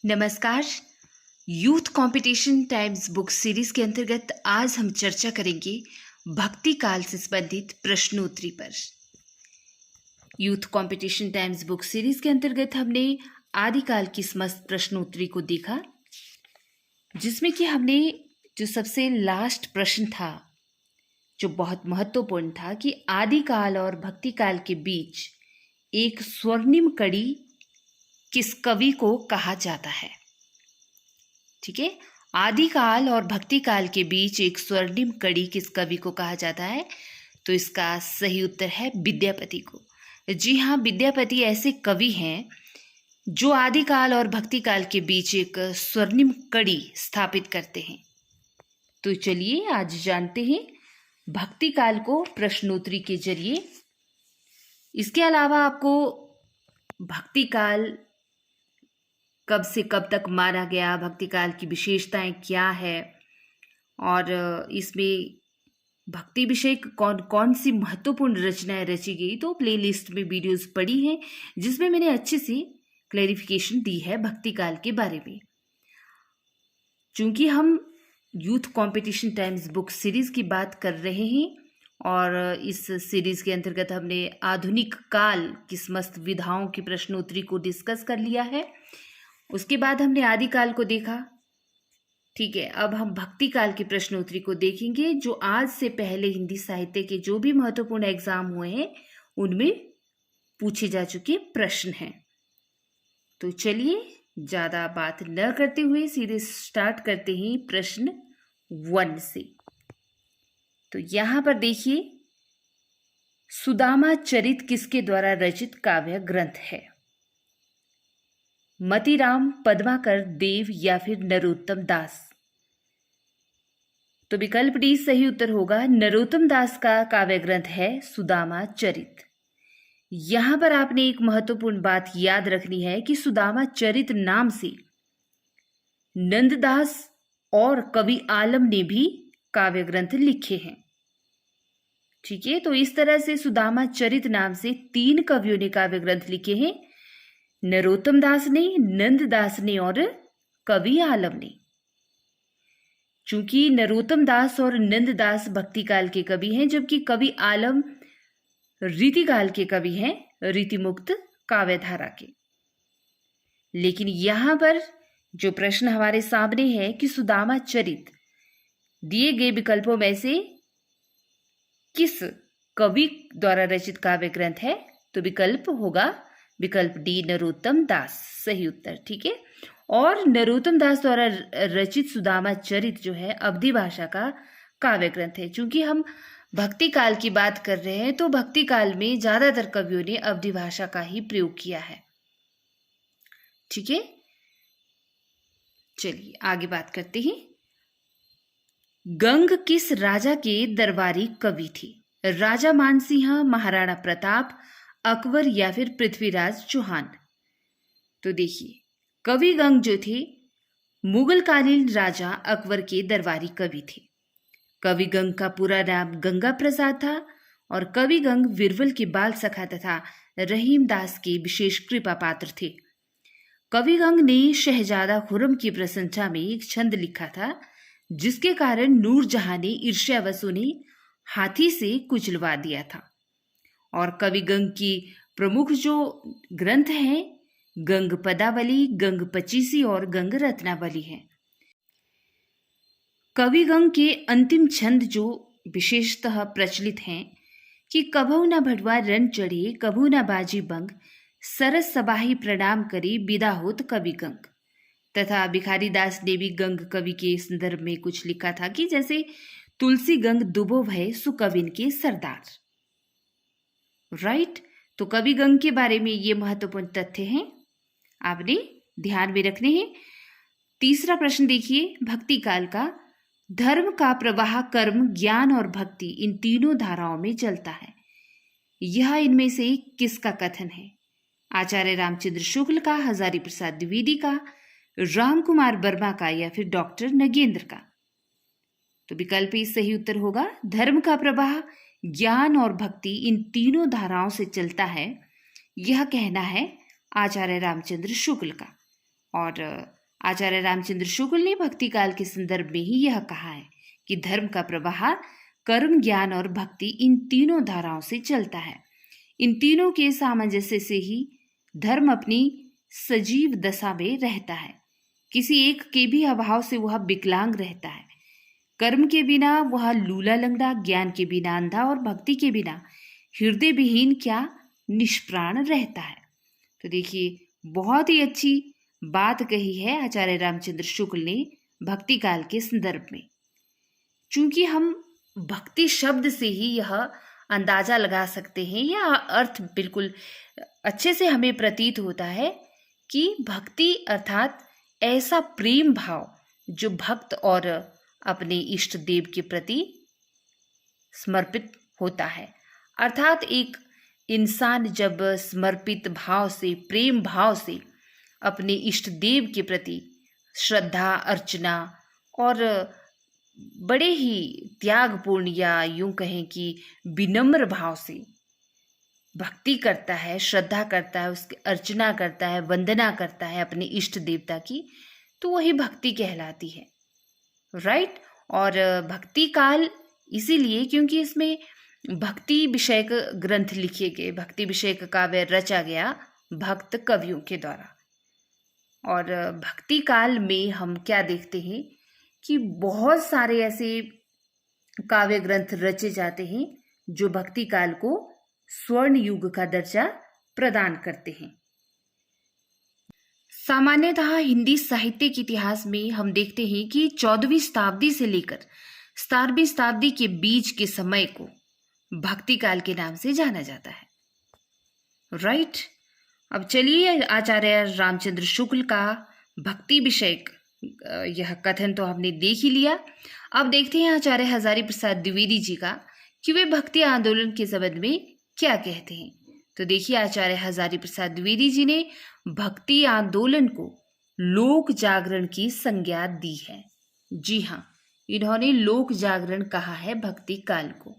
नमस्कार। Youth competition times book series के अंतर्गत आज हम चर्चा करेंगे भक्ति काल से संबंधित प्रश्नोत्तरी पर। Youth competition times book series के अंतर्गत हमने आदिकाल की समस्त प्रश्नोत्तरी को देखा, जिसमें कि हमने जो सबसे लास्ट प्रश्न था जो बहुत महत्वपूर्ण था कि आदिकाल और भक्ति काल के बीच एक स्वर्णिम कड़ी किस कवि को कहा जाता है। ठीक है, आदिकाल और भक्ति काल के बीच एक स्वर्णिम कड़ी किस कवि को कहा जाता है? तो इसका सही उत्तर है विद्यापति को। जी हाँ, विद्यापति ऐसे कवि हैं जो आदिकाल और भक्ति काल के बीच एक स्वर्णिम कड़ी स्थापित करते हैं। तो चलिए आज जानते हैं भक्ति काल को प्रश्नोत्तरी के जरिए। इसके अलावा आपको भक्ति काल कब से कब तक माना गया, भक्ति काल की विशेषताएं क्या है और इसमें भक्ति विषय कौन कौन सी महत्वपूर्ण रचनाएं रची गई, तो प्लेलिस्ट में वीडियोस पड़ी हैं जिसमें मैंने अच्छे से क्लैरिफिकेशन दी है भक्ति काल के बारे में। चूंकि हम youth competition times book series की बात कर रहे हैं और इस सीरीज के अंतर्गत हमने आधुनिक काल की समस्त विधाओं की प्रश्नोत्तरी को डिस्कस कर लिया है। उसके बाद हमने आदिकाल को देखा। ठीक है, अब हम भक्ति काल की प्रश्नोत्तरी को देखेंगे जो आज से पहले हिंदी साहित्य के जो भी महत्वपूर्ण एग्जाम हुए हैं उनमें पूछे जा चुके प्रश्न हैं। तो चलिए ज्यादा बात न करते हुए सीधे स्टार्ट करते हैं प्रश्न 1 से। तो यहां पर देखिए, सुदामा चरित किसके द्वारा रचित काव्य ग्रंथ है? मतीराम, पद्माकर, देव या फिर नरोत्तम दास? तो विकल्प डी सही उत्तर होगा। नरोत्तम दास का काव्य ग्रंथ है सुदामा चरित। यहां पर आपने एक महत्वपूर्ण बात याद रखनी है कि सुदामा चरित नाम से नंददास और कवि आलम ने भी काव्य ग्रंथ लिखे हैं। ठीक है, तो इस तरह से सुदामा चरित नाम से 3 कवियों ने काव्य ग्रंथ लिखे हैं, नरोत्तम दास ने, नंददास ने और कवि आलम ने। चूंकि नरोत्तम दास और नंददास भक्ति काल के कवि हैं, जबकि कवि आलम रीतिकाल के कवि हैं, रीतिमुक्त काव्यधारा के। लेकिन यहां पर जो प्रश्न हमारे सामने है कि सुदामा चरित दिए गए विकल्पों में से किस कवि द्वारा रचित काव्य ग्रंथ है? तो विकल्प होगा विकल्प डी, नरोत्तम दास, सही उत्तर। ठीक है, और नरोत्तम दास द्वारा रचित सुदामा चरित जो है अवधी भाषा का काव्य ग्रंथ है। चूंकि हम भक्ति काल की बात कर रहे हैं तो भक्ति काल में ज्यादातर कवियों ने अवधी भाषा का ही प्रयोग किया है। ठीक है, चलिए आगे बात करते हैं। गंग किस राजा के दरबारी कवि थी? राजा मानसिंह, महाराणा प्रताप, अकबर या फिर पृथ्वीराज चौहान? तो देखिए, कवि गंग जो थे मुगलकालीन राजा अकबर के दरबारी कवि थे। कवि गंग का पूरा नाम गंगा प्रसाद था और कवि गंग वीरबल के बाल सखा तथा रहीम दास के विशेष कृपा पात्र थे। कवि गंग ने शहजादा खुर्रम की प्रशंसा में एक छंद लिखा था, जिसके कारण नूरजहां ने ईर्ष्यावश उन्हें हाथी से कुचलवा दिया था। और कवि गंग की प्रमुख जो ग्रंथ हैं गंग पदावली, गंग पचीसी और गंग रत्नावली हैं। कवि गंग के अंतिम छंद जो विशेषतः प्रचलित हैं कि कभू न भटवा रन चढ़े, कभू न बाजी बंग, सरस सबाही प्रणाम करे, विदा होत कवि गंग। तथा भिखारी दास ने भी गंग कवि के संदर्भ में कुछ लिखा था कि जैसे तुलसी गंग दुबो भय सुकविन के सरदार। राइट, तो कवि गंग के बारे में ये महत्वपूर्ण तथ्य हैं, आपने ध्यान में रखने हैं। तीसरा प्रश्न देखिए, भक्ति काल का धर्म का प्रवाह कर्म, ज्ञान और भक्ति इन तीनों धाराओं में चलता है। यह इनमें से किसका कथन है? आचार्य रामचंद्र शुक्ल का, हजारी प्रसाद द्विवेदी का, राम कुमार वर्मा का या फिर डॉक्टर नगेंद्र का? तो विकल्प ही सही उत्तर होगा। धर्म का प्रवाह ज्ञान और भक्ति इन तीनों धाराओं से चलता है, यह कहना है आचार्य रामचंद्र शुक्ल का। और आचार्य रामचंद्र शुक्ल ने भक्ति काल के संदर्भ में ही यह कहा है कि धर्म का प्रवाह कर्म, ज्ञान और भक्ति इन तीनों धाराओं से चलता है। इन तीनों के सामंजस्य से ही धर्म अपनी सजीव दशा में रहता है। किसी एक के भी अभाव से वह विकलांग रहता है। कर्म के बिना वह लूला लंगड़ा, ज्ञान के बिना अंधा और भक्ति के बिना हृदय विहीन क्या निष्प्राण रहता है। तो देखिए, बहुत ही अच्छी बात कही है आचार्य रामचंद्र शुक्ल ने भक्ति काल के संदर्भ में। चूंकि हम भक्ति शब्द से ही यह अंदाजा लगा सकते हैं या अर्थ बिल्कुल अच्छे से हमें प्रतीत होता है कि भक्ति अर्थात ऐसा प्रेम भाव जो भक्त और अपने इष्ट देव के प्रति समर्पित होता है। अर्थात एक इंसान जब समर्पित भाव से, प्रेम भाव से अपने इष्ट देव के प्रति श्रद्धा, अर्चना और बड़े ही त्यागपूर्ण या यूं कहें कि विनम्र भाव से भक्ति करता है, श्रद्धा करता है, उसकी अर्चना करता है, वंदना करता है अपने इष्ट देवता की, तो वही भक्ति कहलाती है, राइट। और भक्ति काल इसीलिए क्योंकि इसमें भक्ति विषयक ग्रंथ लिखे गए, भक्ति विषयक काव्य रचा गया भक्त कवियों के द्वारा। और भक्ति काल में हम क्या देखते हैं कि बहुत सारे ऐसे काव्य ग्रंथ रचे जाते हैं जो भक्ति काल को स्वर्ण युग का दर्जा प्रदान करते हैं। सामान्यतः हिंदी साहित्य के इतिहास में हम देखते हैं कि 14वीं शताब्दी से लेकर 17वीं शताब्दी के बीच के समय को भक्ति काल के नाम से जाना जाता है, राइट। अब चलिए, आचार्य रामचंद्र शुक्ल का भक्ति विषयक यह कथन तो हमने देख ही लिया। अब देखते हैं आचार्य हजारी प्रसाद द्विवेदी जी का कि वे भक्ति आंदोलन के संबंध में क्या कहते हैं। तो देखिए, आचार्य हजारी प्रसाद द्विवेदी जी ने भक्ति आंदोलन को लोक जागरण की संज्ञा दी है। जी हाँ, इन्होंने लोक जागरण कहा है भक्ति काल को।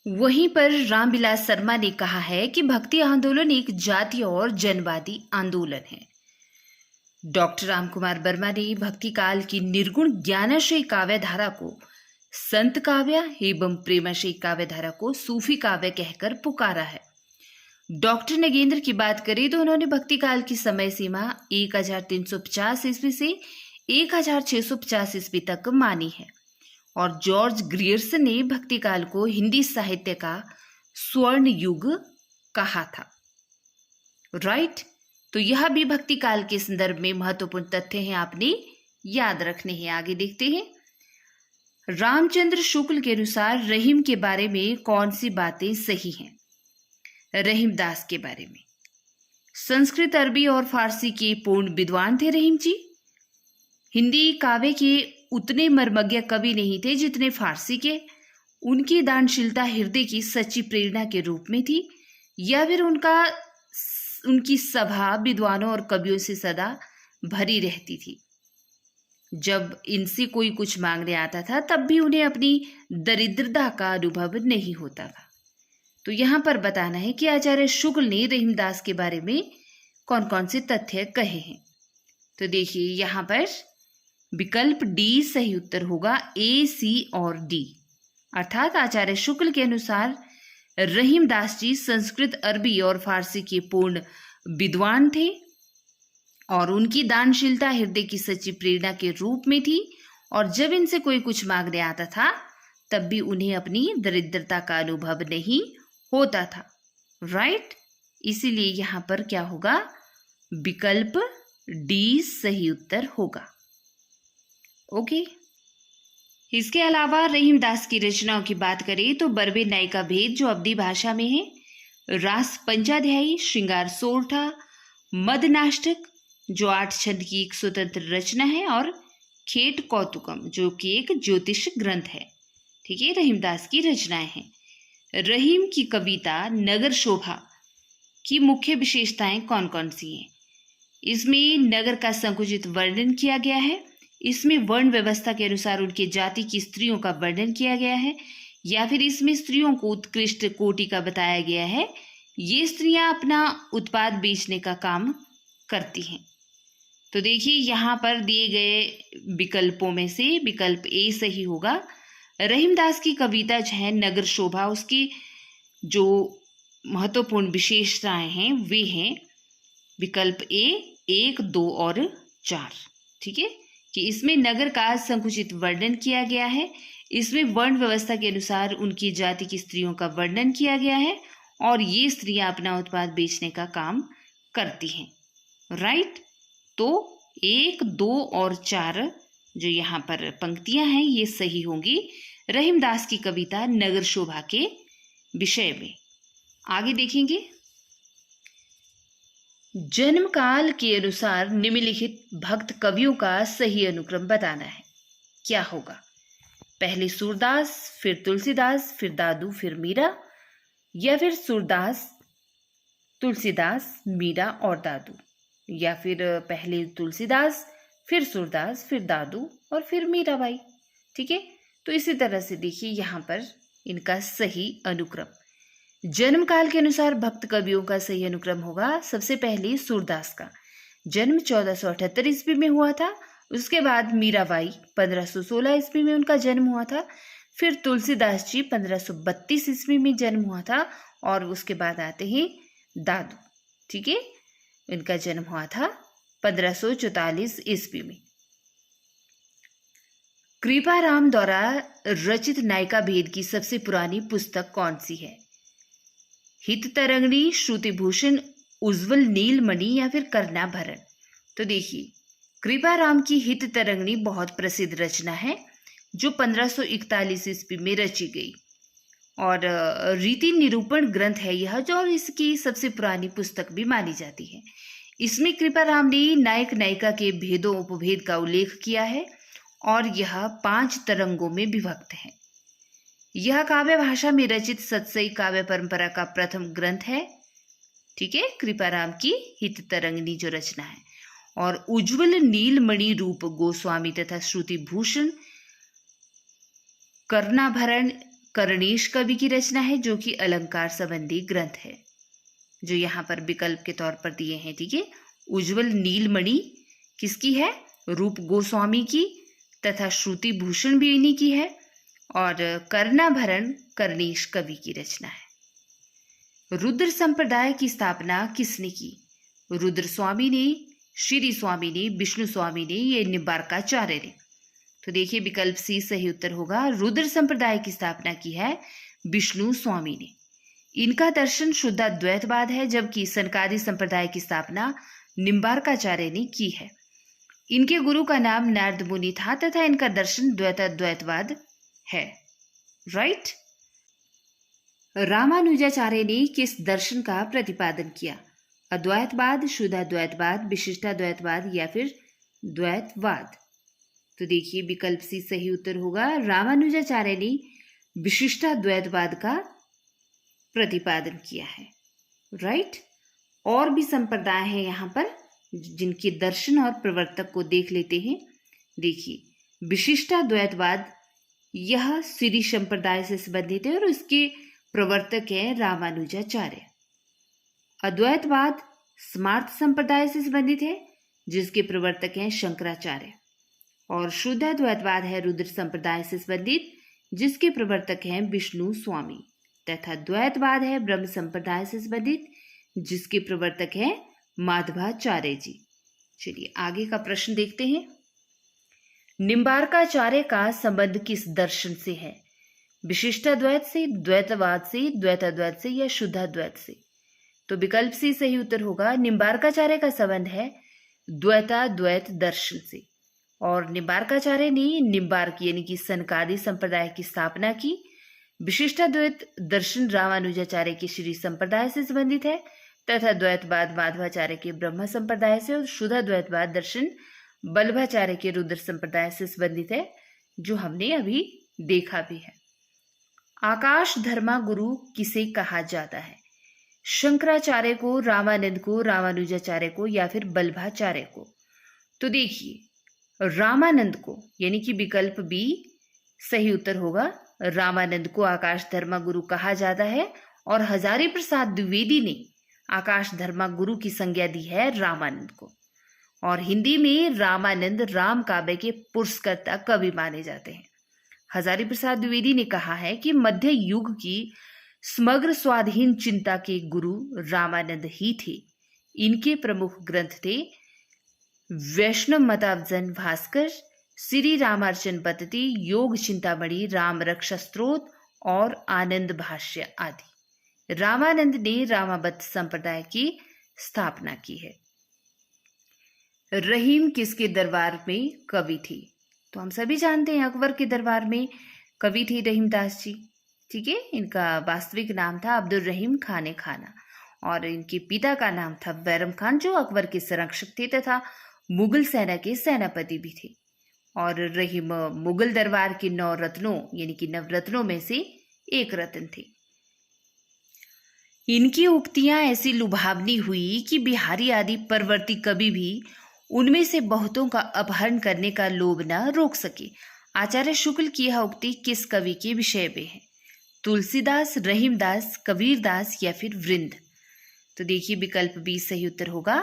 वहीं पर रामविलास शर्मा ने कहा है कि भक्ति आंदोलन एक जातीय और जनवादी आंदोलन है। डॉक्टर रामकुमार वर्मा ने भक्ति काल की निर्गुण ज्ञानाशय काव्य धारा को संत काव्य एवं प्रेमाशय काव्य धारा को सूफी काव्य कहकर पुकारा है। डॉक्टर नगेंद्र की बात करें तो उन्होंने भक्ति काल की समय सीमा 1350 ईस्वी से 1650 ईस्वी तक मानी है। और जॉर्ज ग्रियर्सन ने भक्ति काल को हिंदी साहित्य का स्वर्ण युग कहा था, राइट। तो यह भी भक्ति काल के संदर्भ में महत्वपूर्ण तथ्य हैं, आपने याद रखने हैं। आगे देखते हैं, रामचंद्र शुक्ल के अनुसार रहीम के बारे में कौन सी बातें सही हैं। रहीमदास के बारे में, संस्कृत, अरबी और फारसी के पूर्ण विद्वान थे रहीम जी। हिंदी काव्य के उतने मर्मज्ञ कवि नहीं थे जितने फारसी के। उनकी दानशीलता हृदय की सच्ची प्रेरणा के रूप में थी, या फिर उनकी सभा विद्वानों और कवियों से सदा भरी रहती थी। जब इनसे कोई कुछ मांगने आता था तब भी उन्हें अपनी दरिद्रता का अनुभव नहीं होता था। तो यहाँ पर बताना है कि आचार्य शुक्ल ने रहीमदास के बारे में कौन कौन से तथ्य कहे हैं। तो देखिए, यहाँ पर विकल्प डी सही उत्तर होगा, ए, सी और डी। अर्थात आचार्य शुक्ल के अनुसार रहीमदास जी संस्कृत, अरबी और फारसी के पूर्ण विद्वान थे और उनकी दानशीलता हृदय की सच्ची प्रेरणा के रूप में थी। और जब इनसे कोई कुछ मांगने आता था तब भी उन्हें अपनी दरिद्रता का अनुभव नहीं होता था, राइट। इसीलिए यहाँ पर क्या होगा, विकल्प डी सही उत्तर होगा, ओके। इसके अलावा रहीमदास की रचनाओं की बात करें तो बरबे नायिका भेद जो अवधी भाषा में है, रास पंचाध्यायी, श्रृंगार सोरठा, मदनाष्टक जो 8 छंद की एक स्वतंत्र रचना है, और खेट कौतुकम जो कि एक ज्योतिष ग्रंथ है। ठीक है, रहीमदास की रचनाएं हैं। रहीम की कविता नगर शोभा की मुख्य विशेषताएं कौन कौन सी हैं। इसमें नगर का संकुचित वर्णन किया गया है, इसमें वर्ण व्यवस्था के अनुसार उनके जाति की स्त्रियों का वर्णन किया गया है, या फिर इसमें स्त्रियों को उत्कृष्ट कोटि का बताया गया है। ये स्त्रियां अपना उत्पाद बेचने का काम करती हैं। तो देखिए यहाँ पर दिए गए विकल्पों में से विकल्प ए सही होगा। रहीमदास की कविता जो है नगर शोभा, उसकी जो महत्वपूर्ण विशेषताएं हैं वे हैं विकल्प ए 1, 2 और 4। ठीक है, कि इसमें नगर का संकुचित वर्णन किया गया है, इसमें वर्ण व्यवस्था के अनुसार उनकी जाति की स्त्रियों का वर्णन किया गया है और ये स्त्रियां अपना उत्पाद बेचने का काम करती हैं। राइट, तो 1, 2 और 4 जो यहाँ पर पंक्तियां हैं ये सही होंगी रहीमदास की कविता नगर शोभा के विषय में। आगे देखेंगे, जन्म काल के अनुसार निम्नलिखित भक्त कवियों का सही अनुक्रम बताना है। क्या होगा? पहले सूरदास, फिर तुलसीदास, फिर दादू, फिर मीरा, या फिर सूरदास, तुलसीदास, मीरा और दादू, या फिर पहले तुलसीदास, फिर सूरदास, फिर दादू और फिर मीराबाई। ठीक है, तो इसी तरह से देखिए यहाँ पर इनका सही अनुक्रम। जन्म काल के अनुसार भक्त कवियों का सही अनुक्रम होगा। सबसे पहले सूरदास का जन्म 1478 ईस्वी में हुआ था, उसके बाद मीराबाई 1516 ईस्वी में उनका जन्म हुआ था, फिर तुलसीदास जी 1532 ईस्वी में जन्म हुआ था और उसके बाद आते हैं दादू। ठीक है, इनका जन्म हुआ था 1544 ईस्वी में। कृपाराम द्वारा रचित नायिका भेद की सबसे पुरानी पुस्तक कौन सी है? हित तरंगिणी, श्रुतिभूषण, उज्ज्वल नीलमणि या फिर कर्णाभरण। तो देखिए, कृपाराम की हित तरंगिणी बहुत प्रसिद्ध रचना है जो 1541 ईस्वी में रची गई और रीति निरूपण ग्रंथ है यह, जो और इसकी सबसे पुरानी पुस्तक भी मानी जाती है। इसमें कृपाराम ने नायक नायिका के भेदों उपभेद का उल्लेख किया है और यह 5 तरंगों में विभक्त है। यह काव्य भाषा में रचित सतसई काव्य परंपरा का प्रथम ग्रंथ है। ठीक है, कृपाराम की हित तरंगिणी जो रचना है। और उज्ज्वल नीलमणि रूप गोस्वामी तथा श्रुतिभूषण कर्णाभरण कर्णेश कवि की रचना है, जो कि अलंकार संबंधी ग्रंथ है, जो यहाँ पर विकल्प के तौर पर दिए हैं। ठीक है, उज्ज्वल नीलमणि किसकी है? रूप गोस्वामी की, तथा श्रुतिभूषण भी इन्हीं की है और कर्णाभरण कर्णेश कवि की रचना है। रुद्र संप्रदाय की स्थापना किसने की? रुद्र स्वामी ने, श्री स्वामी ने, विष्णु स्वामी ने, ये निम्बार्काचार्य ने। तो देखिए विकल्प सी सही उत्तर होगा। रुद्र संप्रदाय की स्थापना की है विष्णु स्वामी ने। इनका दर्शन शुद्धाद्वैतवाद है, जबकि सनकादि संप्रदाय की स्थापना निम्बार्काचार्य ने की है। इनके गुरु का नाम नारद मुनि था तथा इनका दर्शन द्वैताद्वैतवाद है। राइट, रामानुजाचार्य ने किस दर्शन का प्रतिपादन किया? अद्वैतवाद, शुद्धाद्वैतवाद, विशिष्टाद्वैतवाद या फिर द्वैतवाद। तो देखिए विकल्प सी सही उत्तर होगा। रामानुजाचार्य ने विशिष्टाद्वैतवाद का प्रतिपादन किया है। राइट, और भी संप्रदाय हैं यहाँ पर जिनके दर्शन और प्रवर्तक को देख लेते हैं। देखिए, विशिष्टाद्वैतवाद यह श्री संप्रदाय से संबंधित है और उसके प्रवर्तक हैं रामानुजाचार्य। अद्वैतवाद स्मार्त संप्रदाय से संबंधित है, जिसके प्रवर्तक हैं शंकराचार्य। और शुद्धाद्वैतवाद है रुद्र संप्रदाय से संबंधित, जिसके प्रवर्तक हैं विष्णु स्वामी। तथा द्वैतवाद है ब्रह्म संप्रदाय से संबंधित, जिसके प्रवर्तक हैं माधवाचार्य जी। चलिए आगे का प्रश्न देखते हैं। निम्बार्काचार्य का संबंध किस दर्शन से है? विशिष्टाद्वैत से, द्वैतवाद से, द्वैताद्वैत से या शुद्धाद्वैत से? तो विकल्प सी सही उत्तर होगा। निम्बार्काचार्य का संबंध है द्वैताद्वैत दर्शन से और निम्बार्काचार्य ने निम्बार्क यानी कि सनकादि संप्रदाय की स्थापना की। विशिष्टाद्वैत दर्शन रामानुजाचार्य के श्री संप्रदाय से संबंधित है तथा द्वैतवाद माधवाचार्य के ब्रह्म संप्रदाय से और शुद्धाद्वैतवाद दर्शन बल्लभाचार्य के रुद्र संप्रदाय से संबंधित है, जो हमने अभी देखा भी है। आकाश धर्मा गुरु किसे कहा जाता है? शंकराचार्य को, रामानंद को, रामानुजाचार्य को या फिर बल्लभाचार्य को? तो देखिए रामानंद को, यानी कि विकल्प बी सही उत्तर होगा। रामानंद को आकाश धर्मा गुरु कहा जाता है और हजारी प्रसाद द्विवेदी ने आकाश धर्मा गुरु की संज्ञा दी है रामानंद को। और हिंदी में रामानंद राम काव्य के पुरस्कर्ता कवि माने जाते हैं। हजारी प्रसाद द्विवेदी ने कहा है कि मध्य युग की समग्र स्वाधीन चिंता के गुरु रामानंद ही थे। इनके प्रमुख ग्रंथ थे वैष्णव मतावजन भास्कर, श्री रामार्चन पद्धति, योग चिंतामणि, राम रक्षा स्तोत्र और आनंद भाष्य आदि। रामानंद ने रामाबद्ध संप्रदाय की स्थापना की है। रहीम किसके दरबार में कवि थे? तो हम सभी जानते हैं अकबर के दरबार में कवि थे रहीमदास जी। ठीक है, इनका वास्तविक नाम था अब्दुल रहीम खाने खाना और इनके पिता का नाम था बैरम खान, जो अकबर के संरक्षक थे तथा मुगल सेना के सेनापति भी थे। और रहीम मुगल दरबार के 9 रत्नों यानी कि नवरत्नों में से एक रत्न थे। इनकी उक्तियां ऐसी लुभावनी हुई कि बिहारी आदि परवर्ती कवि भी उनमें से बहुतों का अपहरण करने का लोभ न रोक सके। आचार्य शुक्ल की यह उक्ति किस कवि के विषय में है? तुलसीदास, रहीमदास, कबीरदास या फिर वृंद? तो देखिए विकल्प बी सही उत्तर होगा।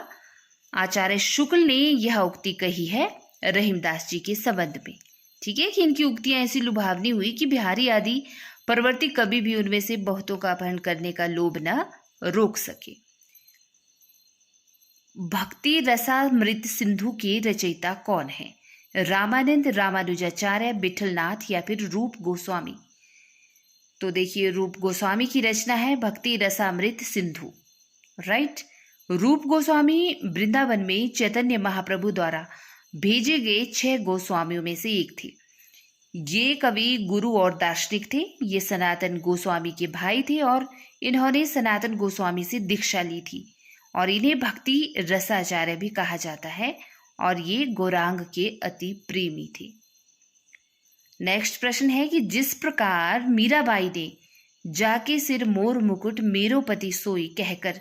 आचार्य शुक्ल ने यह उक्ति कही है रहीमदास जी के संबंध में। ठीक है, कि इनकी उक्तियां ऐसी लुभावनी हुई कि बिहारी आदि परवर्ती कवि भी उनमें से बहुतों का अपहरण करने का लोभ न रोक सके। भक्ति रसामृत सिंधु के रचयिता कौन है? रामानंद, रामानुजाचार्य, विठलनाथ या फिर रूप गोस्वामी? तो देखिए रूप गोस्वामी की रचना है भक्ति रसामृत सिंधु। राइट। रूप गोस्वामी वृंदावन में चैतन्य महाप्रभु द्वारा भेजे गए 6 गोस्वामियों में से एक थे। ये कवि, गुरु और दार्शनिक थे। ये सनातन गोस्वामी के भाई थे और इन्होंने सनातन गोस्वामी से दीक्षा ली थी और इन्हें भक्ति रसाचार्य भी कहा जाता है और ये गौरांग के अति प्रेमी थे। नेक्स्ट प्रश्न है कि जिस प्रकार मीराबाई ने जाके सिर मोर मुकुट मेरो पति सोई कहकर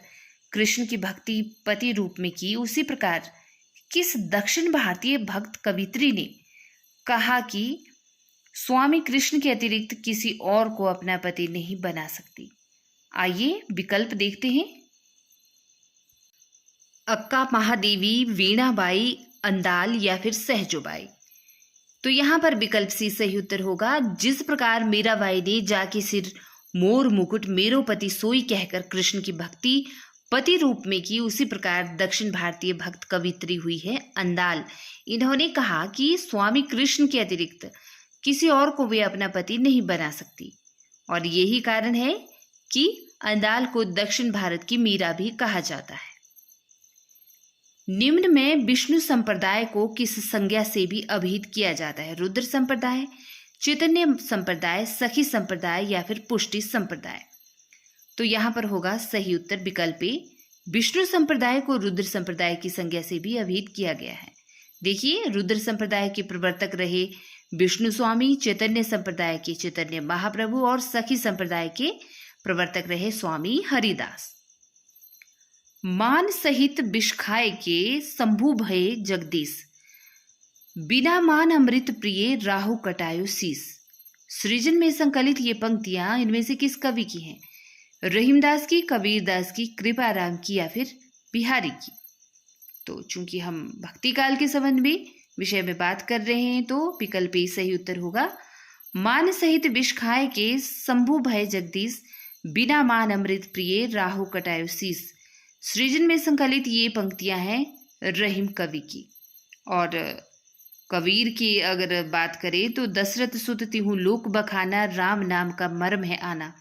कृष्ण की भक्ति पति रूप में की, उसी प्रकार किस दक्षिण भारतीय भक्त कवित्री ने कहा कि स्वामी कृष्ण के अतिरिक्त किसी और को अपना पति नहीं बना सकती? आइए विकल्प देखते हैं। अक्का महादेवी, वीणाबाई, अंदाल या फिर सहजोबाई? तो यहाँ पर विकल्प सी सही उत्तर होगा। जिस प्रकार मीराबाई ने जाके सिर मोर मुकुट मेरो पति सोई कहकर कृष्ण की भक्ति पति रूप में की, उसी प्रकार दक्षिण भारतीय भक्त कवित्री हुई है अंदाल। इन्होंने कहा कि स्वामी कृष्ण के अतिरिक्त किसी और को वे अपना पति नहीं बना सकती और यही कारण है कि अंदाल को दक्षिण भारत की मीरा भी कहा जाता है। निम्न में विष्णु संप्रदाय को किस संज्ञा से भी अभिहित किया जाता है? रुद्र संप्रदाय, चैतन्य संप्रदाय, सखी संप्रदाय या फिर पुष्टि संप्रदाय? तो यहाँ पर होगा सही उत्तर विकल्प ए। विष्णु संप्रदाय को रुद्र संप्रदाय की संज्ञा से भी अभिहित किया गया है। देखिए रुद्र संप्रदाय के प्रवर्तक रहे विष्णु स्वामी, चैतन्य संप्रदाय के चैतन्य महाप्रभु और सखी संप्रदाय के प्रवर्तक रहे स्वामी हरिदास। मान सहित विष खाए के शंभु भये जगदीश, बिना मान अमृत प्रिय राहु कटायो शीस। सृजन में संकलित ये पंक्तियां इनमें से किस कवि की हैं? रहीमदास की, कबीरदास की, कृपाराम की या फिर बिहारी की? तो चूंकि हम भक्ति काल के संबंध में विषय में बात कर रहे हैं तो विकल्प ए सही उत्तर होगा। मान सहित विष खाए के शंभु भय जगदीश, बिना मान अमृत प्रिय राहु कटायो शीस। सृजन में संकलित ये पंक्तियां हैं रहीम कवि की। और कबीर की अगर बात करें तो दशरथ सुत तिहु लोक बखाना, राम नाम का मर्म है आना,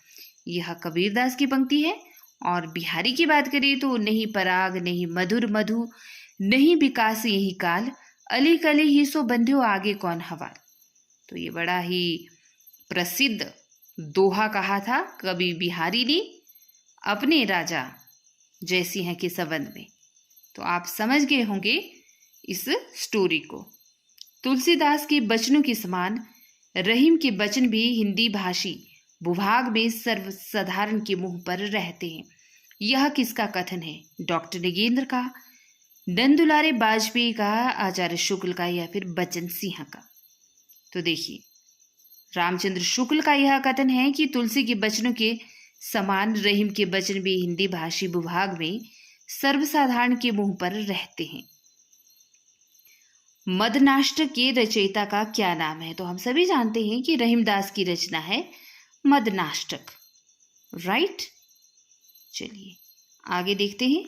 यह कबीरदास की पंक्ति है। और बिहारी की बात करें तो नहीं पराग नहीं मधुर मधु, नहीं विकास यही काल, अली कली ही सो बंध्यो आगे कौन हवाल। तो ये बड़ा ही प्रसिद्ध दोहा कहा था कवि बिहारी ने अपने राजा जयसिंह के संबंध में। तो आप समझ गए होंगे इस स्टोरी को। तुलसीदास के बचनों के समान रहीम के वचन भी हिंदी भाषी भूभाग में सर्वसाधारण के मुंह पर रहते हैं। यह किसका कथन है? डॉक्टर नगेंद्र का, नंदुलारे वाजपेयी का, आचार्य शुक्ल का या फिर बच्चन सिंह का? तो देखिए रामचंद्र शुक्ल का यह कथन है कि तुलसी के वचनों के समान रहीम के वचन भी हिंदी भाषी भूभाग में सर्वसाधारण के मुंह पर रहते हैं। मदनाष्टक के रचयिता का क्या नाम है? तो हम सभी जानते हैं कि रहीमदास की रचना है मदनाष्टक, राइट। चलिए आगे देखते हैं।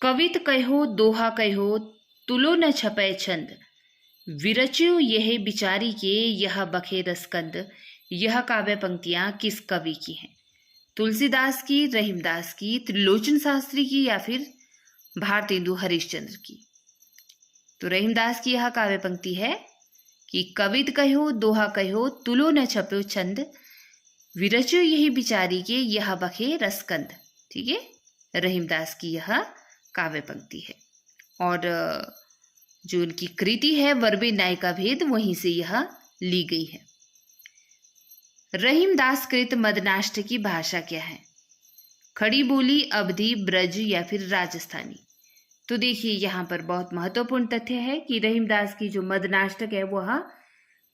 कवित कहो दोहा कहो तुलो न छपै छंद, विरच्यो यह बिचारी के यह बखे रसकंद। यह काव्य पंक्तियां किस कवि की हैं? तुलसीदास की, रहीमदास की, त्रिलोचन शास्त्री की या फिर भारतेंदु हरिश्चंद्र की? तो रहीमदास की यह काव्य पंक्ति है कि कवित कहो दोहा कहो तुलो न छपो छंद, विरच्यो यही बिचारी के यह बखे रसकंद। ठीक है, रहीमदास की यह काव्य पंक्ति है। और जो उनकी कृति है वर्बे नायिका भेद, वहीं से यह ली गई है। रहीमदास कृत मदनाष्ट की भाषा क्या है? खड़ी बोली, अवधी, ब्रज या फिर राजस्थानी? तो देखिए यहाँ पर बहुत महत्वपूर्ण तथ्य है कि रहीमदास की जो मदनाष्टक है वह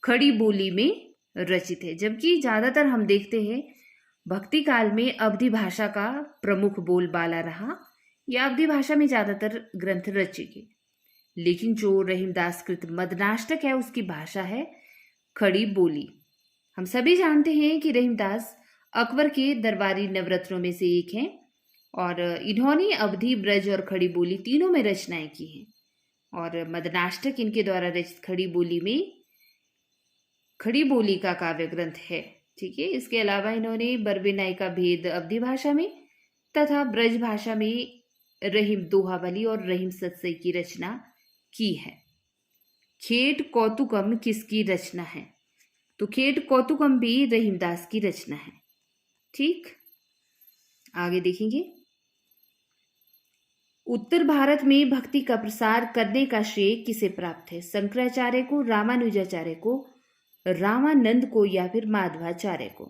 खड़ी बोली में रचित है, जबकि ज्यादातर हम देखते हैं भक्ति काल में अवधी भाषा का प्रमुख बोलबाला रहा या अवधी भाषा में ज्यादातर ग्रंथ रचे गए। लेकिन जो रहीमदास कृत मदनाष्टक है उसकी भाषा है खड़ी बोली। हम सभी जानते हैं कि रहीमदास अकबर के दरबारी नवरत्नों में से एक हैं और इन्होंने अवधी, ब्रज और खड़ी बोली तीनों में रचनाएं की हैं। और मदनाष्टक इनके द्वारा रचित खड़ी बोली में खड़ी बोली का काव्य ग्रंथ है। ठीक है, इसके अलावा इन्होंने बरबे नायिका भेद अवधी भाषा में तथा ब्रज भाषा में रहीम दोहावली और रहीम सत्सई की रचना की है। खेट कौतुकम किसकी रचना है? तो खेट कौतुकम भी रहीमदास की रचना है। ठीक, आगे देखेंगे। उत्तर भारत में भक्ति का प्रसार करने का श्रेय किसे प्राप्त है? शंकराचार्य को, रामानुजाचार्य को, रामानंद को या फिर माधवाचार्य को?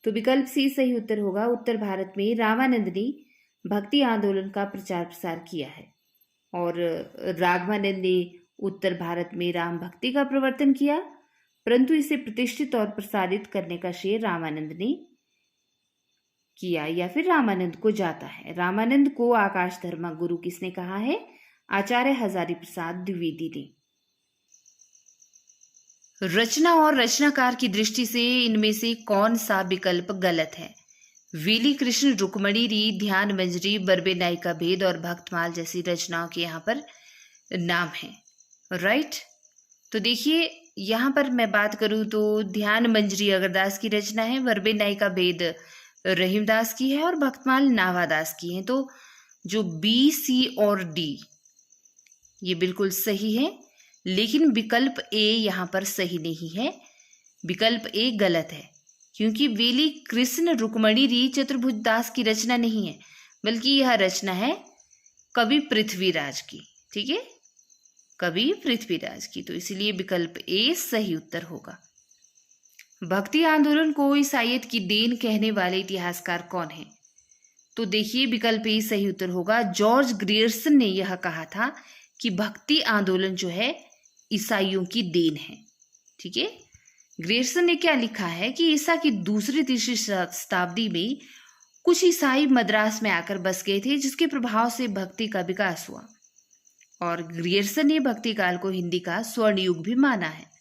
तो विकल्प सी सही उत्तर होगा। उत्तर भारत में रामानंद ने भक्ति आंदोलन का प्रचार प्रसार किया है और राघवानंद ने उत्तर भारत में राम भक्ति का प्रवर्तन किया, परंतु इसे प्रतिष्ठित और प्रसारित करने का श्रेय रामानंद ने किया या फिर रामानंद को जाता है। रामानंद को आकाश धर्मा गुरु किसने कहा है? आचार्य हजारी प्रसाद द्विवेदी ने। रचना और रचनाकार की दृष्टि से इनमें से कौन सा विकल्प गलत है? वेली कृष्ण, रुक्मणी री, ध्यान मंजरी, बरबे नायिका भेद और भक्तमाल जैसी रचनाओं के यहाँ पर नाम है, राइट। तो देखिए यहाँ पर मैं बात करूँ तो ध्यान मंजरी अगरदास की रचना है, बरबे नायिका भेद रहीमदास की है और भक्तमाल नावादास की है। तो जो बी, सी और डी ये बिल्कुल सही है, लेकिन विकल्प ए यहाँ पर सही नहीं है। विकल्प ए गलत है क्योंकि वेली कृष्ण रुक्मणी री चतुर्भुज दास की रचना नहीं है, बल्कि यह रचना है कवि पृथ्वीराज की। ठीक है, कवि पृथ्वीराज की, तो इसलिए विकल्प ए सही उत्तर होगा। भक्ति आंदोलन को ईसाइयत की देन कहने वाले इतिहासकार कौन है? तो देखिए विकल्प ए सही उत्तर होगा। जॉर्ज ग्रियर्सन ने यह कहा था कि भक्ति आंदोलन जो है ईसाइयों की देन है। ठीक है, ग्रियर्सन ने क्या लिखा है कि ईसा की दूसरी तीसरी शताब्दी में कुछ ईसाई मद्रास में आकर बस गए थे, जिसके प्रभाव से भक्ति का विकास हुआ। और ग्रियर्सन ने भक्ति काल को हिंदी का स्वर्ण युग भी माना है।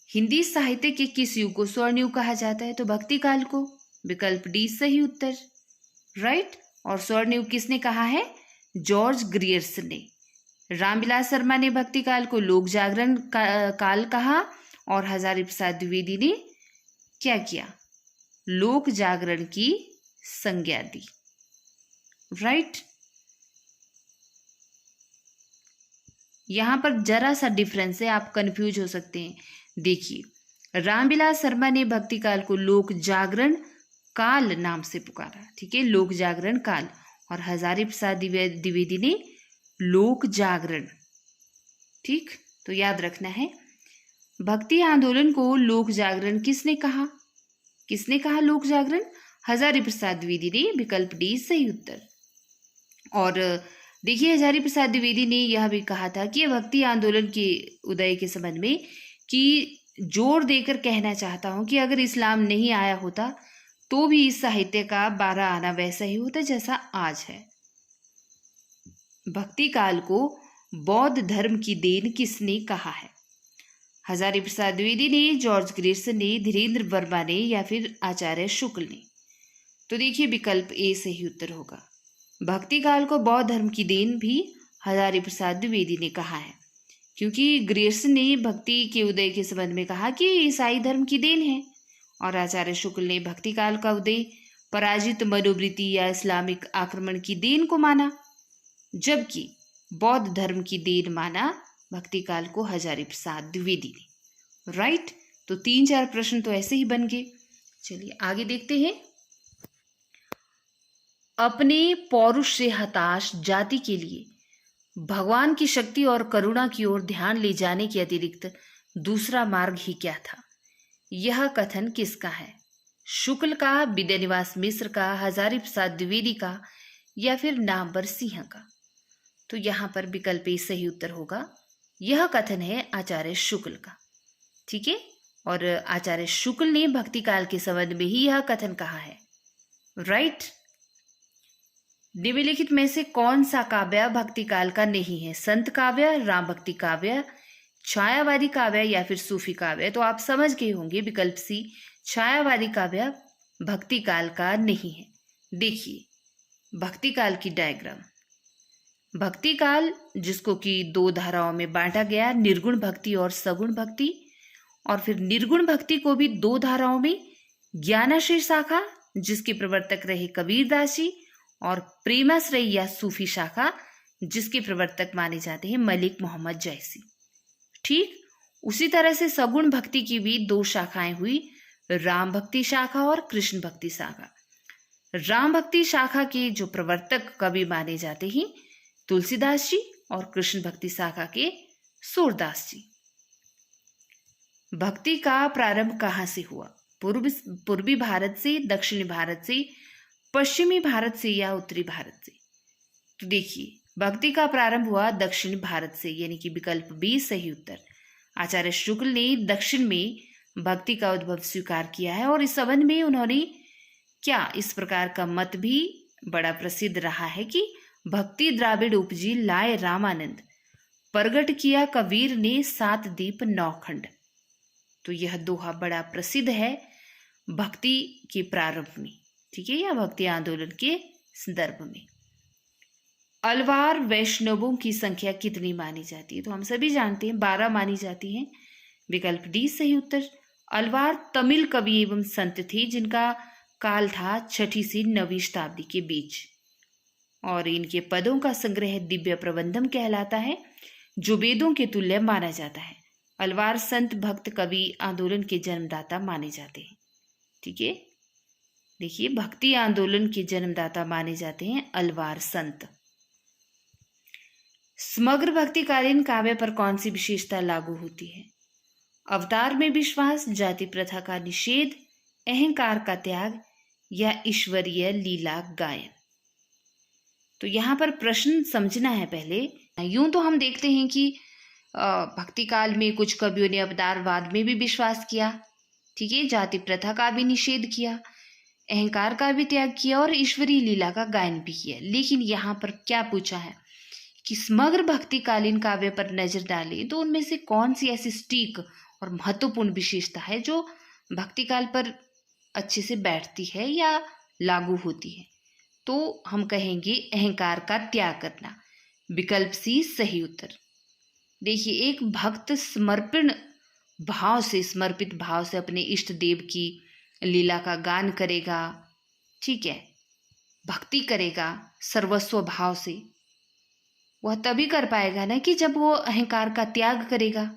हिंदी साहित्य के किस युग को स्वर्ण युग कहा जाता है? तो भक्ति काल को। विकल्प डी सही उत्तर, राइट। और स्वर्ण युग किसने कहा है? जॉर्ज ग्रियर्सन ने। रामविलास शर्मा ने भक्ति काल को लोक जागरण काल कहा और हजारी प्रसाद द्विवेदी ने क्या किया? लोक जागरण की संज्ञा दी, राइट। यहां पर जरा सा डिफरेंस है, आप कंफ्यूज हो सकते हैं। देखिए, रामविलास शर्मा ने भक्ति काल को लोक जागरण काल नाम से पुकारा। ठीक है, लोक जागरण काल। और हजारी प्रसाद द्विवेदी ने लोक जागरण। ठीक, तो याद रखना है। भक्ति आंदोलन को लोक जागरण किसने कहा? किसने कहा लोक जागरण? हजारी प्रसाद द्विवेदी ने। विकल्प डी सही उत्तर। और देखिए, हजारी प्रसाद द्विवेदी ने यह भी कहा था कि भक्ति आंदोलन के उदय के संबंध में कि जोर देकर कहना चाहता हूं कि अगर इस्लाम नहीं आया होता तो भी इस साहित्य का 12 आना वैसा ही होता जैसा आज है। भक्ति काल को बौद्ध धर्म की देन किसने कहा है? हजारी प्रसाद द्विवेदी ने, जॉर्ज ग्रेसन ने, धीरेन्द्र वर्मा ने या फिर आचार्य शुक्ल ने? तो देखिए विकल्प ए सही उत्तर होगा। भक्ति काल को बौद्ध धर्म की देन भी हजारी प्रसाद द्विवेदी ने कहा है, क्योंकि ग्रेसन ने भक्ति के उदय के संबंध में कहा कि ईसाई धर्म की देन है, और आचार्य शुक्ल ने भक्ति काल का उदय पराजित मनोवृत्ति या इस्लामिक आक्रमण की देन को माना, जबकि बौद्ध धर्म की देन माना भक्ति काल को हजारी प्रसाद द्विवेदी ने। राइट, तो 3-4 प्रश्न तो ऐसे ही बन गए। चलिए आगे देखते हैं। अपने पौरुष से हताश जाति के लिए भगवान की शक्ति और करुणा की ओर ध्यान ले जाने के अतिरिक्त दूसरा मार्ग ही क्या था? यह कथन किसका है? शुक्ल का, विद्यानिवास मिश्र का, हजारी प्रसाद द्विवेदी का या फिर नामवर सिंह का? तो यहाँ पर विकल्प ए सही उत्तर होगा। यह कथन है आचार्य शुक्ल का। ठीक है, और आचार्य शुक्ल ने भक्ति काल के संबंध में ही यह कथन कहा है। राइट, निम्नलिखित में से कौन सा काव्य भक्ति काल का नहीं है? संत काव्य, राम भक्ति काव्य, छायावादी काव्य या फिर सूफी काव्य? तो आप समझ गए होंगे विकल्प सी, छायावादी काव्य भक्ति काल का नहीं है। देखिए भक्ति काल की डायग्राम। भक्ति काल जिसको कि 2 धाराओं में बांटा गया, निर्गुण भक्ति और सगुण भक्ति, और फिर निर्गुण भक्ति को भी 2 धाराओं में, ज्ञानाश्रय शाखा जिसके प्रवर्तक रहे कबीरदास जी, और प्रेमाश्रय या सूफी शाखा जिसके प्रवर्तक माने जाते हैं मलिक मोहम्मद जैसी। ठीक उसी तरह से सगुण भक्ति की भी 2 शाखाएं हुई, राम भक्ति शाखा और कृष्ण भक्ति शाखा। राम भक्ति शाखा के जो प्रवर्तक कवि माने जाते हैं तुलसीदास जी, और कृष्ण भक्ति शाखा के सूरदास जी। भक्ति का प्रारंभ कहाँ से हुआ? पूर्वी भारत से, दक्षिणी भारत से, पश्चिमी भारत से या उत्तरी भारत से? तो देखिए भक्ति का प्रारंभ हुआ दक्षिणी भारत से, यानी कि विकल्प बी सही उत्तर। आचार्य शुक्ल ने दक्षिण में भक्ति का उद्भव स्वीकार किया है, और इस संबंध में उन्होंने क्या इस प्रकार का मत भी बड़ा प्रसिद्ध रहा है कि भक्ति द्राविड़ उपजी लाए रामानंद, प्रगट किया कबीर ने 7 दीप 9 खंड। तो यह दोहा बड़ा प्रसिद्ध है भक्ति के प्रारंभ में, ठीक है, या भक्ति आंदोलन के संदर्भ में। अलवार वैष्णवों की संख्या कितनी मानी जाती है? तो हम सभी जानते हैं 12 मानी जाती है। विकल्प डी सही उत्तर। अलवार तमिल कवि एवं संत थे जिनका काल था 6वीं से 9वीं शताब्दी के बीच, और इनके पदों का संग्रह दिव्य प्रबंधम कहलाता है, जो वेदों के तुल्य माना जाता है। अलवार संत भक्त कवि आंदोलन के जन्मदाता माने जाते हैं। ठीक है, देखिए भक्ति आंदोलन के जन्मदाता माने जाते हैं अलवार संत। समग्र भक्तिकालीन काव्य पर कौन सी विशेषता लागू होती है? अवतार में विश्वास, जाति प्रथा का निषेध, अहंकार का त्याग या ईश्वरीय लीला गायन? तो यहाँ पर प्रश्न समझना है पहले। यूं तो हम देखते हैं कि भक्ति काल में कुछ कवियों ने अवतारवाद में भी विश्वास किया, ठीक है, जाति प्रथा का भी निषेध किया, अहंकार का भी त्याग किया और ईश्वरीय लीला का गायन भी किया। लेकिन यहाँ पर क्या पूछा है कि समग्र भक्तिकालीन काव्य पर नजर डालें तो उनमें से कौन सी ऐसी सटीक और महत्वपूर्ण विशेषता है जो भक्ति काल पर अच्छे से बैठती है या लागू होती है? तो हम कहेंगे अहंकार का त्याग करना। विकल्प सी सही उत्तर। देखिए, एक भक्त समर्पित भाव से अपने इष्ट देव की लीला का गान करेगा, ठीक है, भक्ति करेगा सर्वस्व भाव से, वह तभी कर पाएगा ना कि जब वो अहंकार का त्याग करेगा।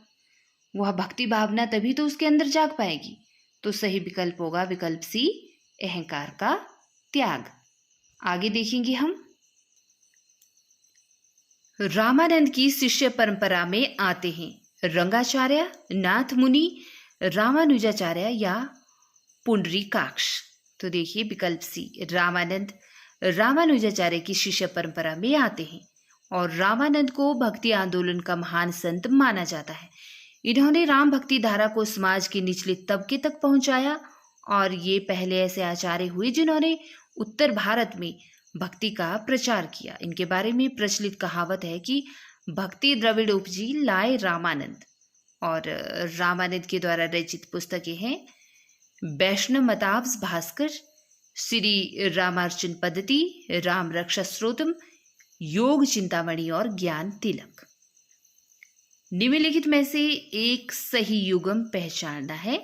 वह भक्ति भावना तभी तो उसके अंदर जाग पाएगी। तो सही विकल्प होगा विकल्प सी, अहंकार का त्याग। आगे देखेंगे हम। रामानंद की शिष्य परंपरा में आते हैं रंगाचार्य, नाथ मुनि, रामानुजाचार्य या पुंडरीकाक्ष। तो देखिए विकल्प सी, रामानंद रामानुजाचार्य की शिष्य परंपरा में आते हैं और रामानंद को भक्ति आंदोलन का महान संत माना जाता है। इन्होंने राम भक्ति धारा को समाज के निचले तबके तक पहुंचाया और ये पहले ऐसे आचार्य हुए जिन्होंने उत्तर भारत में भक्ति का प्रचार किया। इनके बारे में प्रचलित कहावत है कि भक्ति द्रविड़ उपजी लाए रामानंद, और रामानंद के द्वारा रचित पुस्तकें हैं वैष्णव मताब्ज भास्कर, श्री रामार्चन पद्धति, राम रक्षा स्त्रोतम, योग चिंतामणि और ज्ञान तिलक। निम्नलिखित में से एक सही युगम पहचानना है।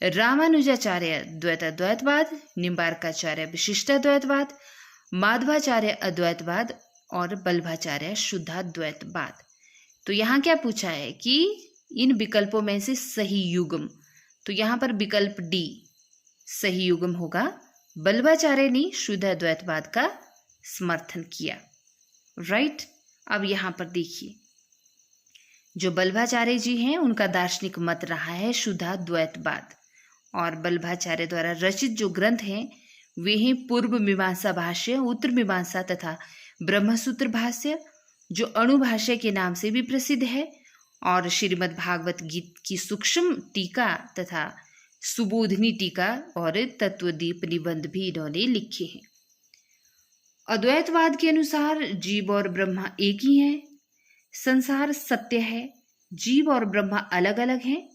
रामानुजाचार्य द्वैताद्वैतवाद, निम्बार्काचार्य विशिष्टाद्वैतवाद, माधवाचार्य अद्वैतवाद और बल्लभाचार्य शुद्धाद्वैतवाद। तो यहाँ क्या पूछा है कि इन विकल्पों में से सही युगम, तो यहाँ पर विकल्प डी सही युगम होगा। बल्लभाचार्य ने शुद्धाद्वैतवाद का समर्थन किया। राइट। अब यहाँ पर देखिए, जो बल्लभाचार्य जी हैं उनका दार्शनिक मत रहा है शुद्धाद्वैतवाद, और बल्लभाचार्य द्वारा रचित जो ग्रंथ हैं वे हैं पूर्व मीमांसा भाष्य, उत्तर मीमांसा तथा ब्रह्मसूत्र भाष्य, जो अणुभाष्य के नाम से भी प्रसिद्ध है, और श्रीमद् भागवत गीत की सूक्ष्म टीका तथा सुबोधनी टीका और तत्वदीप निबंध भी इन्होंने लिखे हैं। अद्वैतवाद के अनुसार जीव और ब्रह्मा एक ही हैं, संसार सत्य है, जीव और ब्रह्मा अलग अलग हैं,